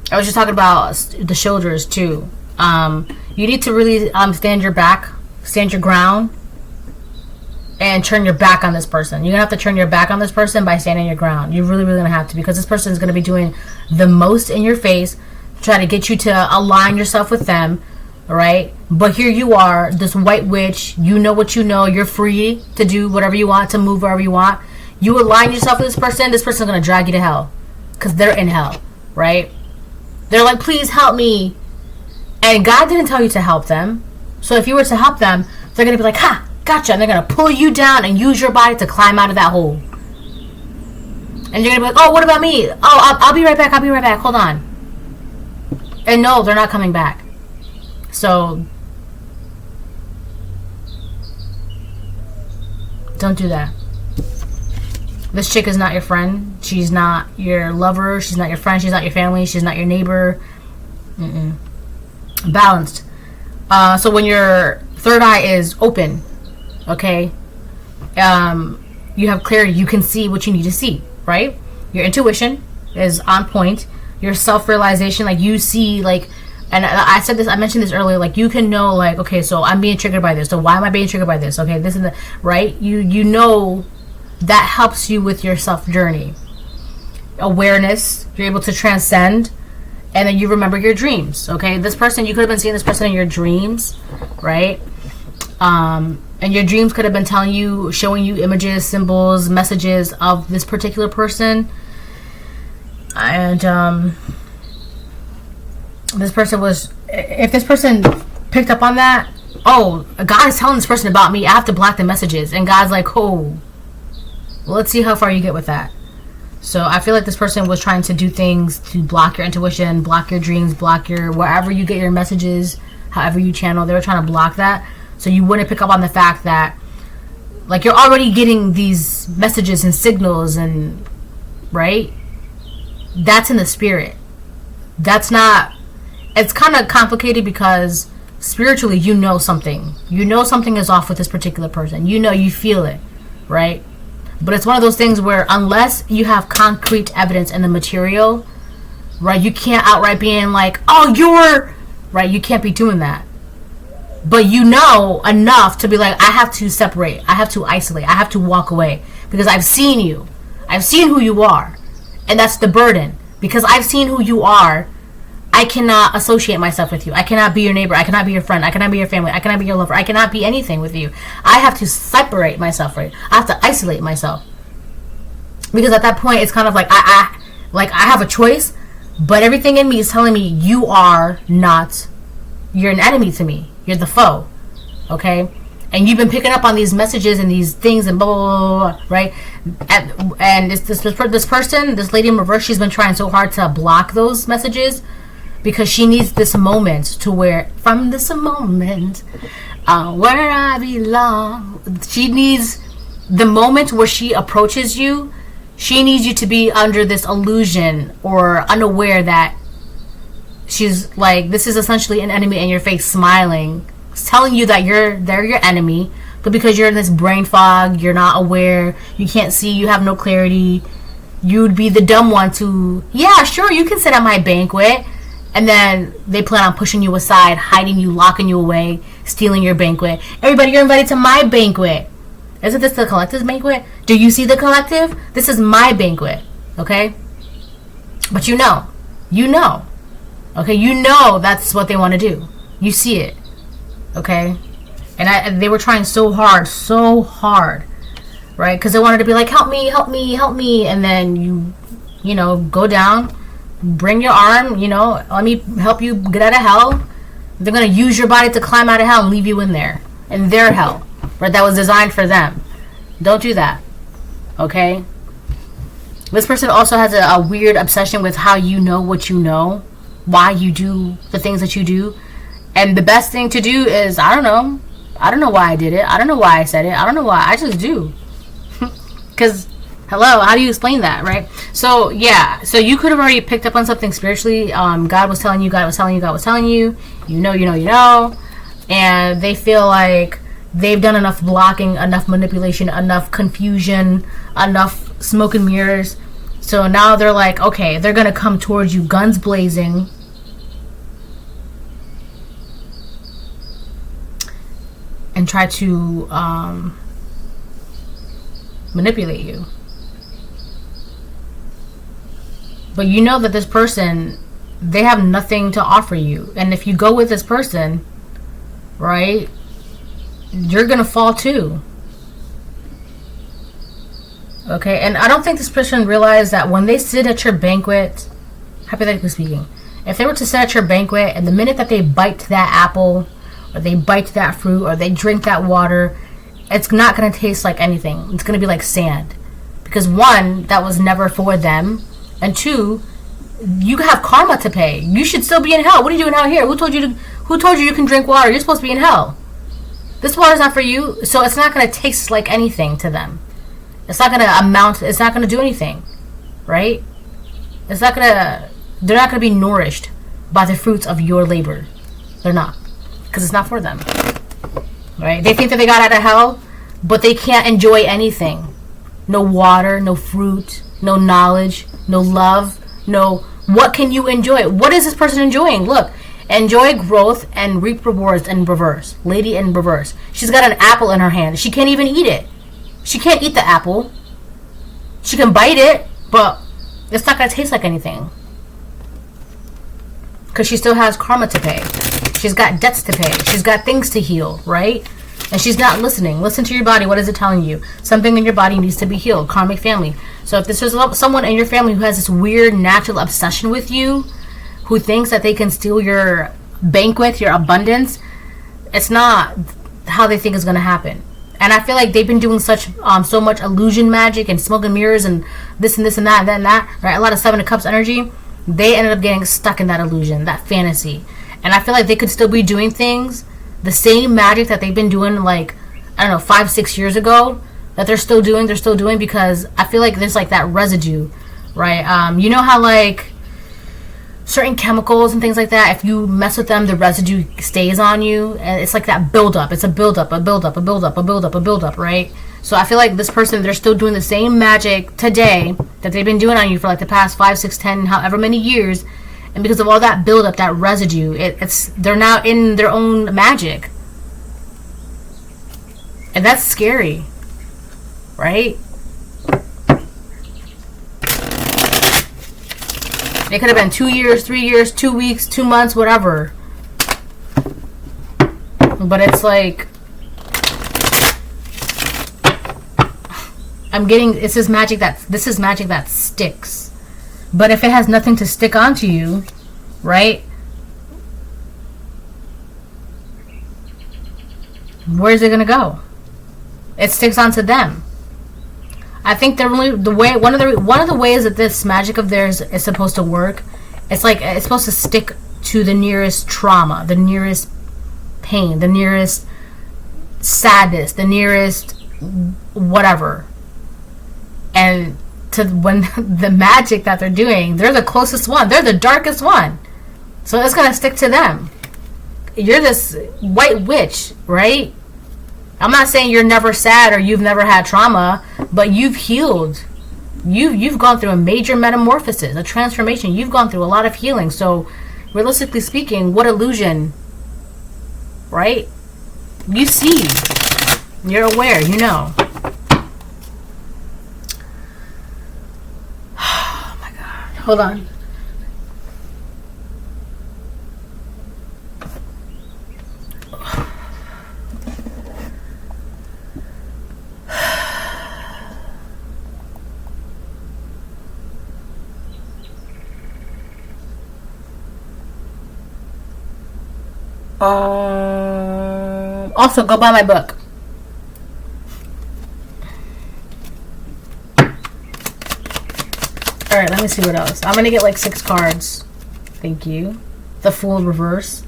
S1: I was just talking about the shoulders too. You need to really stand your ground, and turn your back on this person. You're gonna have to turn your back on this person by standing your ground. You're really gonna have to, because this person is gonna be doing the most in your face, try to get you to align yourself with them. right? But here you are, this white witch, you know what you know, you're free to do whatever you want, to move wherever you want. You align yourself with this person's gonna drag you to hell. Because they're in hell, right? They're like, please help me. And God didn't tell you to help them. So if you were to help them, they're gonna be like, ha, gotcha. And they're gonna pull you down and use your body to climb out of that hole. And you're gonna be like, oh, what about me? Oh, I'll be right back, hold on. And no, they're not coming back. So don't do that. This chick is not your friend. She's not your lover. She's not your friend. She's not your family. She's not your neighbor. Balanced. So when your third eye is open, okay, you have clarity. You can see what you need to see, right? Your intuition is on point. Your self-realization, like you see, like, and I said this, I mentioned this earlier, like you can know, like, okay, so I'm being triggered by this. So why am I being triggered by this? Okay, this and that, right? You know that helps you with your self journey. Awareness, you're able to transcend, and then you remember your dreams. Okay, this person, you could have been seeing this person in your dreams, right? And your dreams could have been telling you, showing you images, symbols, messages of this particular person. And this person was, if this person picked up on that, oh, God is telling this person about me, I have to block the messages. And God's like, oh, well, let's see how far you get with that. So I feel like this person was trying to do things to block your intuition, block your dreams, block your, wherever you get your messages, however you channel, they were trying to block that. So you wouldn't pick up on the fact that, like, you're already getting these messages and signals and, right? That's in the spirit. That's not, it's kind of complicated because spiritually you know something. You know something is off with this particular person. You know, you feel it, right? But it's one of those things where unless you have concrete evidence in the material, right, you can't outright being like, oh, you're, right, you can't be doing that. But you know enough to be like, I have to separate, I have to isolate, I have to walk away because I've seen you. I've seen who you are. And that's the burden. Because I've seen who you are, I cannot associate myself with you. I cannot be your neighbor. I cannot be your friend. I cannot be your family. I cannot be your lover. I cannot be anything with you. I have to separate myself from you. I have to isolate myself. Because at that point, it's kind of like, I have a choice, but everything in me is telling me you are not, you're an enemy to me. You're the foe. Okay? And you've been picking up on these messages and these things and blah, blah, blah, blah, right? And this person, this lady in reverse, she's been trying so hard to block those messages because she needs this moment to where, from this moment, where I belong. She needs the moment where she approaches you. She needs you to be under this illusion or unaware that she's like, this is essentially an enemy in your face smiling, telling you that they're your enemy, but because you're in this brain fog, you're not aware, you can't see, you have no clarity, you'd be the dumb one to, yeah, sure, you can sit at my banquet, and then they plan on pushing you aside, hiding you, locking you away, stealing your banquet. Everybody, you're invited to my banquet. Isn't this the collective's banquet? Do you see the collective? This is my banquet, okay? But you know, okay, you know that's what they want to do. You see it. Okay, and they were trying so hard, right? Because they wanted to be like, help me, and then you know, go down, bring your arm, you know, let me help you get out of hell. They're gonna use your body to climb out of hell and leave you in there, in their hell, right? That was designed for them. Don't do that, okay? This person also has a weird obsession with how you know what you know, why you do the things that you do. And the best thing to do is, I don't know why I did it. I don't know why I said it. I don't know why. I just do. Because, hello, how do you explain that, right? So, yeah. So you could have already picked up on something spiritually. God was telling you. You know. And they feel like they've done enough blocking, enough manipulation, enough confusion, enough smoke and mirrors. So now they're like, okay, they're going to come towards you guns blazing. And try to manipulate you. But you know that this person, they have nothing to offer you. And if you go with this person, right? You're gonna fall too. Okay, and I don't think this person realized that when they sit at your banquet, hypothetically speaking, if they were to sit at your banquet and the minute that they bite that apple, or they bite that fruit, or they drink that water, it's not going to taste like anything. It's going to be like sand. Because one, that was never for them, and two, you have karma to pay. You should still be in hell. What are you doing out here? Who told you you can drink water? You're supposed to be in hell. This water's not for you, so it's not going to taste like anything to them. It's not going to amount, it's not going to do anything, right? They're not going to be nourished by the fruits of your labor. They're not. Because it's not for them, right? They think that they got out of hell, but they can't enjoy anything. No water, no fruit, no knowledge, no love, no... What can you enjoy? What is this person enjoying? Look, enjoy growth and reap rewards in reverse. Lady in reverse. She's got an apple in her hand. She can't even eat it. She can't eat the apple. She can bite it, but it's not going to taste like anything. Because she still has karma to pay. She's got debts to pay. She's got things to heal, right? And she's not listening. Listen to your body. What is it telling you? Something in your body needs to be healed. Karmic family. So if this is someone in your family who has this weird natural obsession with you, who thinks that they can steal your banquet, your abundance, it's not how they think is going to happen. And I feel like they've been doing so much illusion magic and smoke and mirrors and this and this and that and that, right? A lot of Seven of Cups energy. They ended up getting stuck in that illusion, that fantasy. And I feel like they could still be doing things, the same magic that they've been doing, like, I don't know, 5-6 years ago, that they're still doing, because I feel like there's, like, that residue, right? You know how, like, certain chemicals and things like that, if you mess with them, the residue stays on you, and it's like that buildup. It's a buildup, right? So I feel like this person, they're still doing the same magic today that they've been doing on you for like the past 5, 6, 10, however many years, and because of all that buildup, that residue, they're now in their own magic, and that's scary, right? It could have been 2 years, 3 years, 2 weeks, 2 months, whatever. But it's like, this is magic that sticks. But if it has nothing to stick onto you, right? Where's it gonna go? It sticks onto them. I think one of the ways that this magic of theirs is supposed to work, it's supposed to stick to the nearest trauma, the nearest pain, the nearest sadness, the nearest whatever. And when the magic that they're doing, they're the closest one, they're the darkest one, so it's gonna stick to them. You're this white witch, right? I'm not saying you're never sad or you've never had trauma, but you've healed. You've gone through a major metamorphosis, a transformation. You've gone through a lot of healing. So, realistically speaking, what illusion, right? You see. You're aware. You know. Oh my God. Hold on. Also, go buy my book. Alright, let me see what else. I'm gonna get like 6 cards. Thank you. The Fool reverse.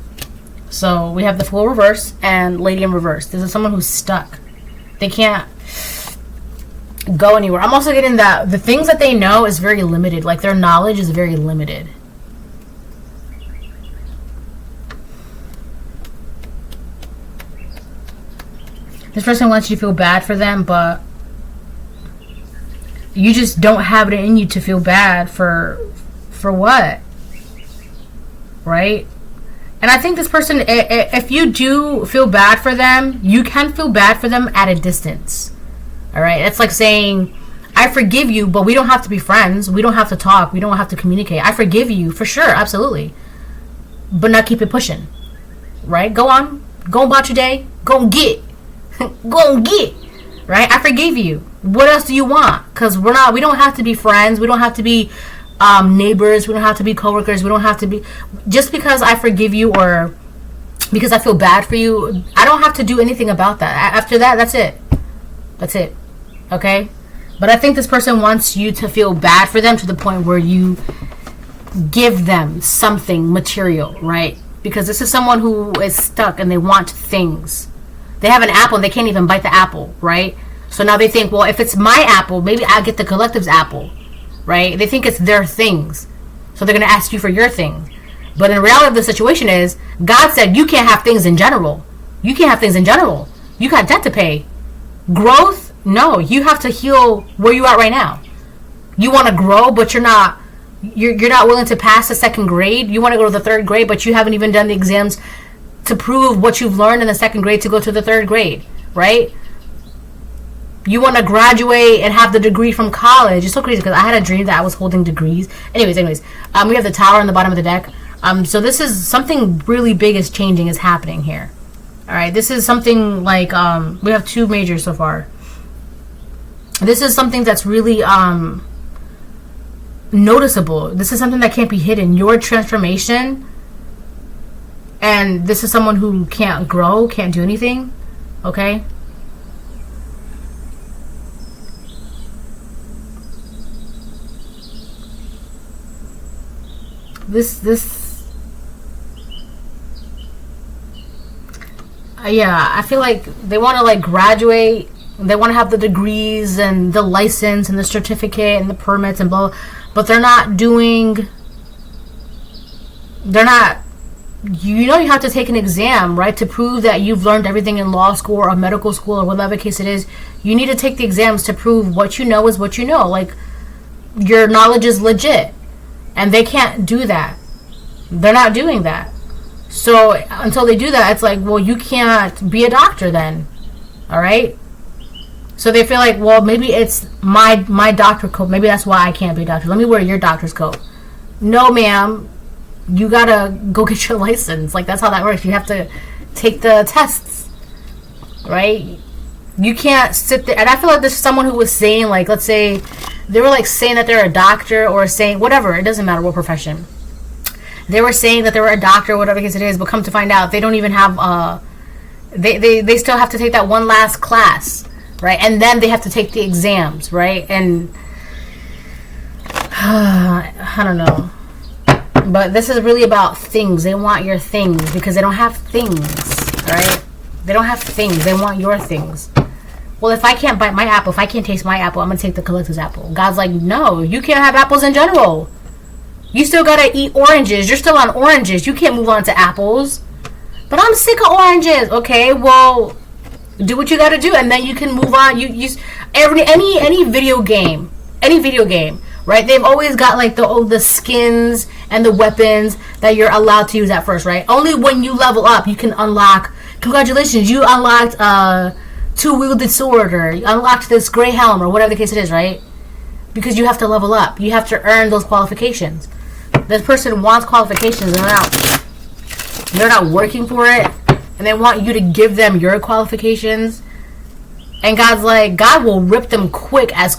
S1: So, we have the Fool reverse and Lady in reverse. This is someone who's stuck. They can't go anywhere. I'm also getting that the things that they know is very limited. Like, their knowledge is very limited. This person wants you to feel bad for them, but you just don't have it in you to feel bad for what? Right? And I think this person, if you do feel bad for them, you can feel bad for them at a distance. Alright? It's like saying, I forgive you, but we don't have to be friends. We don't have to talk. We don't have to communicate. I forgive you, for sure, absolutely. But not keep it pushing. Right? Go on. Go about your day. Go and get. Go and get. Right? I forgave you. What else do you want? Because we don't have to be friends. We don't have to be neighbors. We don't have to be coworkers. We don't have to be, just because I forgive you or because I feel bad for you, I don't have to do anything about that. After that, that's it. That's it. Okay? But I think this person wants you to feel bad for them to the point where you give them something material, right? Because this is someone who is stuck and they want things. They have an apple and they can't even bite the apple, right? So now they think, well, if it's my apple, maybe I'll get the collective's apple, right? They think it's their things. So they're going to ask you for your thing. But in reality, the situation is, God said you can't have things in general. You can't have things in general. You got debt to pay. Growth? No. You have to heal where you are right now. You want to grow, but you're not willing to pass the second grade. You want to go to the third grade, but you haven't even done the exams to prove what you've learned in the second grade to go to the third grade, right? You want to graduate and have the degree from college. It's so crazy because I had a dream that I was holding degrees. Anyways, we have the tower on the bottom of the deck. So this is something really big is changing, is happening here. All right, this is something like we have 2 majors so far. This is something that's really noticeable. This is something that can't be hidden. Your transformation, and this is someone who can't grow, can't do anything. Okay. Yeah, I feel like they want to like graduate. They want to have the degrees and the license and the certificate and the permits and blah, but they're not doing. You have to take an exam, right, to prove that you've learned everything in law school or medical school or whatever case it is. You need to take the exams to prove what you know is what you know. Like, your knowledge is legit. And they can't do that. They're not doing that. So until they do that, it's like, well, you can't be a doctor then. All right? So they feel like, well, maybe it's my doctor coat. Maybe that's why I can't be a doctor. Let me wear your doctor's coat. No, ma'am. You gotta go get your license. Like, that's how that works. You have to take the tests. Right? You can't sit there. And I feel like there's someone who was saying, like, let's say they were like saying that they're a doctor or saying whatever. It doesn't matter what profession. They were saying that they were a doctor or whatever case it is, but come to find out they don't even have they still have to take that one last class, right? And then they have to take the exams, right? And I don't know. But this is really about things. They want your things because they don't have things, right? They don't have things. They want your things. Well, if I can't bite my apple, if I can't taste my apple, I'm going to take the collective's apple. God's like, no, you can't have apples in general. You still got to eat oranges. You're still on oranges. You can't move on to apples. But I'm sick of oranges. Okay, well, do what you got to do, and then you can move on. Any video game, right? They've always got like the skins and the weapons that you're allowed to use at first, right? Only when you level up, you can unlock. Congratulations, you unlocked two-wielded sword, or you unlocked this gray helm, or whatever the case it is, right? Because you have to level up. You have to earn those qualifications. This person wants qualifications, and they're not working for it, and they want you to give them your qualifications. And God's like, God will rip them quick as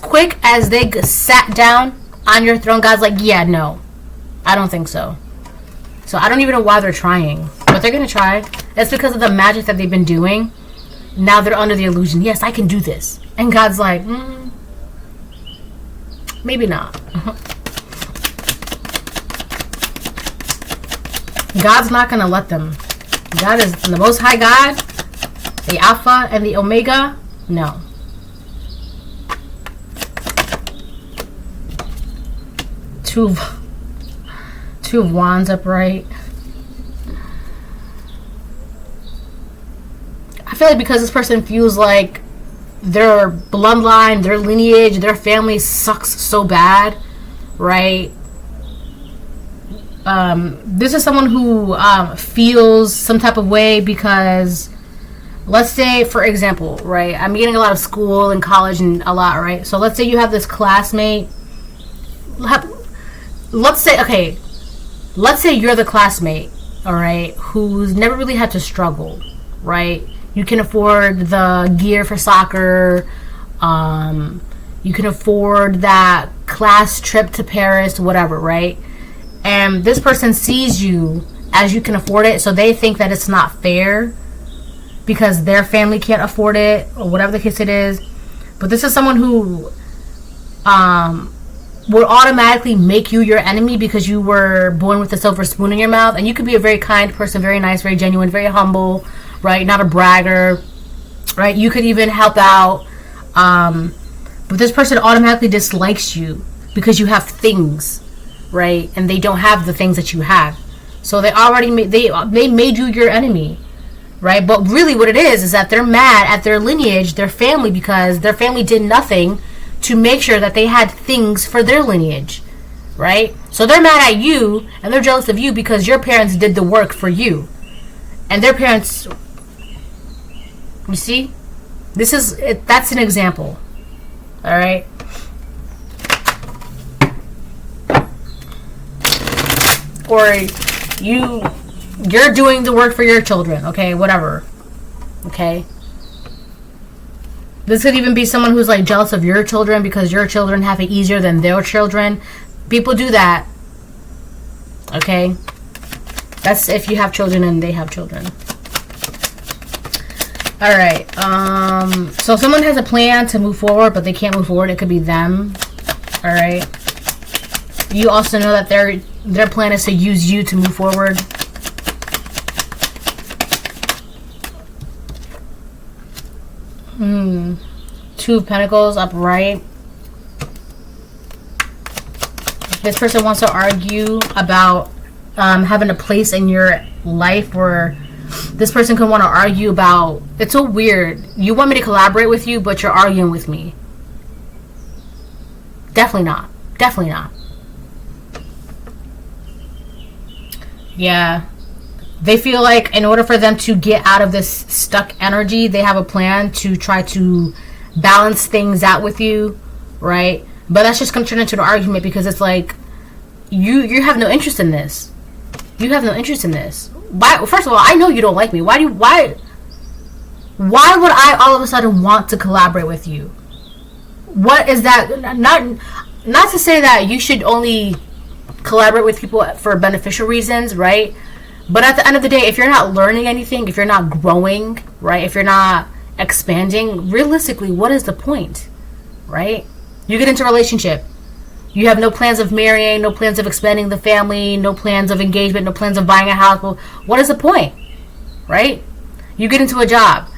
S1: they sat down on your throne. God's like, yeah, no, I don't think so. So I don't even know why they're trying, but they're gonna try. It's because of the magic that they've been doing. Now they're under the illusion, yes, I can do this. And God's like, maybe not. God's not going to let them. God is the Most High God, the Alpha and the Omega. No. Two of Wands upright. I feel like because this person feels like their bloodline, their lineage, their family sucks so bad, right? This is someone who feels some type of way because, let's say, for example, right? I'm getting a lot of school and college and a lot, right? So let's say you have this classmate. Let's say you're the classmate, all right, who's never really had to struggle, right? You can afford the gear for soccer. You can afford that class trip to Paris, whatever, right? And this person sees you as you can afford it, so they think that it's not fair because their family can't afford it, or whatever the case it is. But this is someone who would automatically make you your enemy because you were born with a silver spoon in your mouth. And you could be a very kind person, very nice, very genuine, very humble, right? Not a bragger, right? You could even help out. But this person automatically dislikes you because you have things, right? And they don't have the things that you have. So they already they made you your enemy, right? But really what it is that they're mad at their lineage, their family, because their family did nothing to make sure that they had things for their lineage, right? So they're mad at you and they're jealous of you because your parents did the work for you. And their parents, you see? That's an example. All right? Or you're doing the work for your children, okay? Whatever. Okay? This could even be someone who's like jealous of your children because your children have it easier than their children. People do that. Okay? That's if you have children and they have children. Alright. So someone has a plan to move forward, but they can't move forward. It could be them. Alright? You also know that their plan is to use you to move forward. Two of Pentacles upright. This person wants to argue about having a place in your life, where this person could want to argue about, it's so weird. You want me to collaborate with you, but you're arguing with me. Definitely not. Definitely not. Yeah. They feel like in order for them to get out of this stuck energy, they have a plan to try to balance things out with you, right? But that's just going to turn into an argument because it's like, you have no interest in this. You have no interest in this. Why? First of all, I know you don't like me. Why would I all of a sudden want to collaborate with you? What is that? Not to say that you should only collaborate with people for beneficial reasons, right? But at the end of the day, if you're not learning anything, if you're not growing, right? If you're not expanding, realistically, what is the point, right? You get into a relationship. You have no plans of marrying, no plans of expanding the family, no plans of engagement, no plans of buying a house. Well, what is the point, right? You get into a job.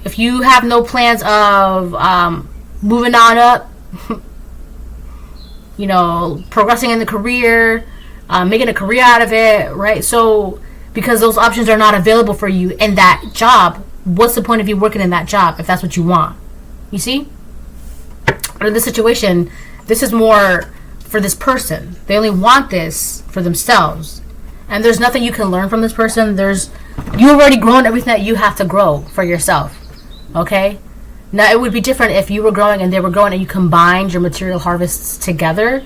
S1: If you have no plans of moving on up, you know, progressing in the career, making a career out of it, right? So, because those options are not available for you in that job, what's the point of you working in that job if that's what you want? You see? But in this situation, this is more for this person. They only want this for themselves. And there's nothing you can learn from this person. You've already grown everything that you have to grow for yourself. Okay? Now, it would be different if you were growing and they were growing and you combined your material harvests together.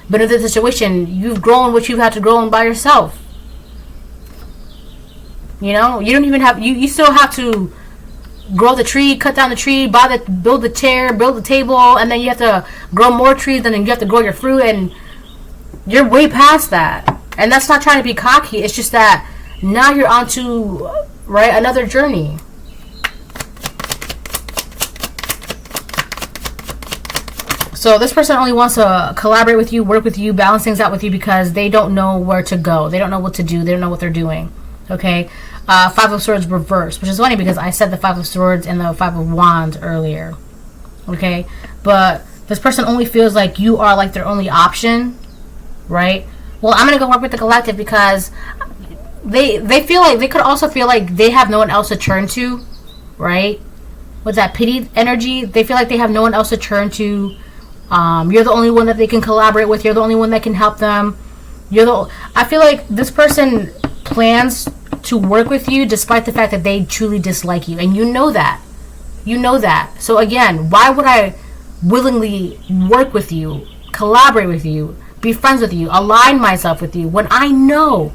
S1: But in this situation, you've grown what you've had to grow by yourself. You know? You don't even have... You still have to grow the tree, cut down the tree, build the chair, build the table, and then you have to grow more trees, and then you have to grow your fruit, and you're way past that. And that's not trying to be cocky. It's just that now you're on to, right, another journey. So this person only wants to collaborate with you, work with you, balance things out with you because they don't know where to go. They don't know what to do. They don't know what they're doing. Okay? Five of Swords reversed, which is funny because I said the Five of Swords and the Five of Wands earlier. Okay? But this person only feels like you are like their only option. Right? Well, I'm going to go work with the collective because they feel like, they could also feel like they have no one else to turn to. Right? With that pity energy, they feel like they have no one else to turn to. You're the only one that they can collaborate with. You're the only one that can help them. I feel like this person plans to work with you despite the fact that they truly dislike you. And you know that. You know that. So again, why would I willingly work with you, collaborate with you, be friends with you, align myself with you when I know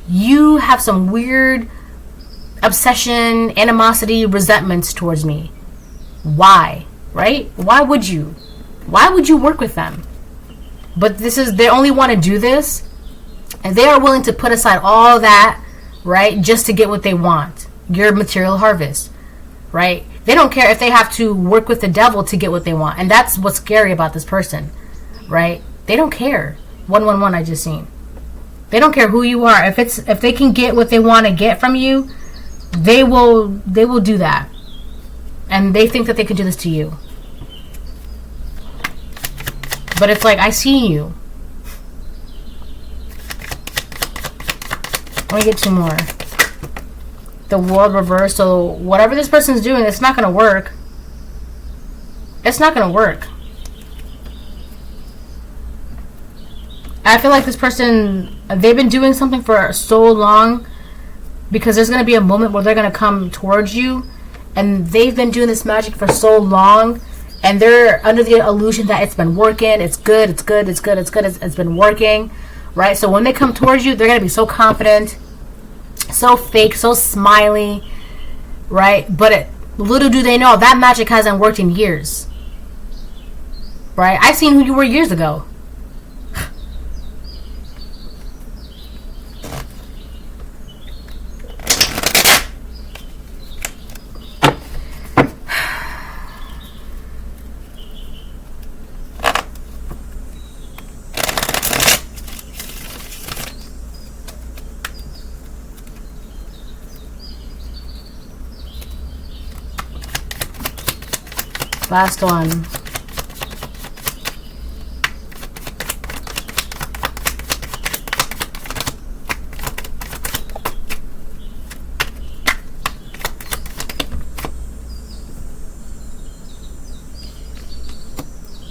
S1: you have some weird obsession, animosity, resentments towards me. Why? Right? Why would you work with them? But they only want to do this, and they are willing to put aside all that, right, just to get what they want. Your material harvest, right? They don't care if they have to work with the devil to get what they want. And that's what's scary about this person, right? They don't care. 111 I just seen. They don't care who you are. If they can get what they want to get from you, they will do that. And they think that they can do this to you. But it's like, I see you. Let me get two more. The world reversed. So whatever this person's doing, it's not going to work. It's not going to work. I feel like this person, they've been doing something for so long, because there's going to be a moment where they're going to come towards you, and they've been doing this magic for so long, and they're under the illusion that it's been working, it's good, it's been working, right? So when they come towards you, they're going to be so confident, so fake, so smiley, right? But little do they know, that magic hasn't worked in years, right? I've seen who you were years ago. Last one.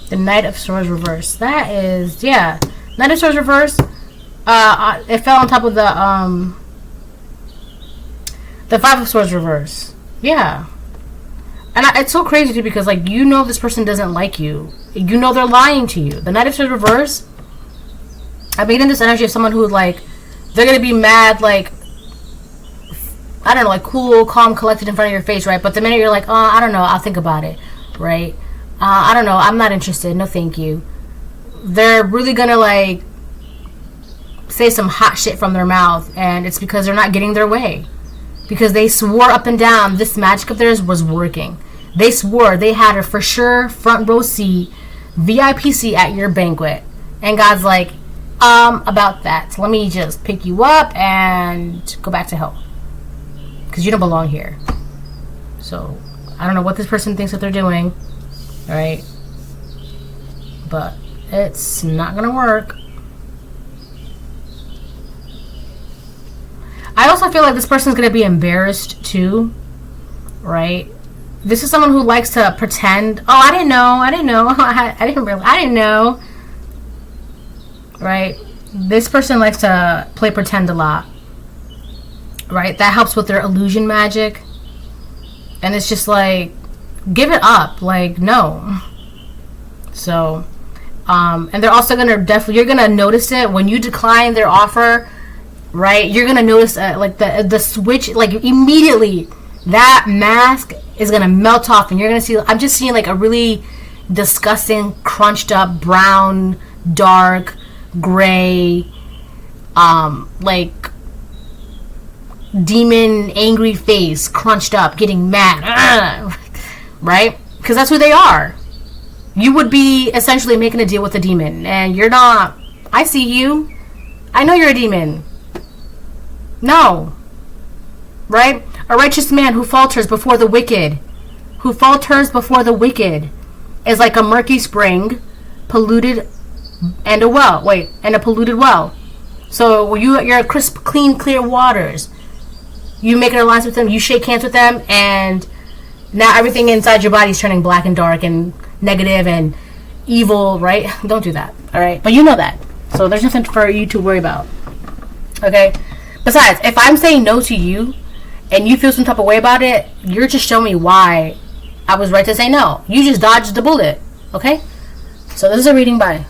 S1: The Knight of Swords reverse. That is, yeah. Knight of Swords reverse. It fell on top of the Five of Swords reverse. Yeah. And it's so crazy too, because like, you know, this person doesn't like you. You know they're lying to you. The Knight of Swords reverse, I'm getting this energy of someone who, like, they're gonna be mad, like, I don't know, like cool, calm, collected in front of your face, right? But the minute you're like, oh, I don't know, I'll think about it, right? I don't know, I'm not interested, no thank you. They're really gonna, like, say some hot shit from their mouth, and it's because they're not getting their way. Because they swore up and down this magic of theirs was working. They swore they had a for sure front row seat, VIP seat at your banquet. And God's like, about that. Let me just pick you up and go back to hell. Because you don't belong here. So, I don't know what this person thinks that they're doing. Alright? But it's not going to work. I also feel like this person's going to be embarrassed too, right? This is someone who likes to pretend, oh, I didn't know, I didn't know, right? This person likes to play pretend a lot, right? That helps with their illusion magic. And it's just like, give it up, like, no. So, and they're also going to you're going to notice it when you decline their offer. Right, you're gonna notice like the switch, like immediately that mask is gonna melt off, and you're gonna see. I'm just seeing like a really disgusting, crunched up, brown, dark, gray, like demon, angry face, crunched up, getting mad, right? Because that's who they are. You would be essentially making a deal with a demon, and you're not. I see you. I know you're a demon. No. Right? A righteous man who falters before the wicked. Who falters before the wicked is like a murky spring, polluted, and a well. Wait, and a polluted well. So you're crisp, clean, clear waters. You make an alliance with them, you shake hands with them, and now everything inside your body is turning black and dark and negative and evil, right? Don't do that, alright? But you know that. So there's nothing for you to worry about. Okay? Besides, if I'm saying no to you and you feel some type of way about it, you're just showing me why I was right to say no. You just dodged the bullet. Okay? So this is a reading. Bye.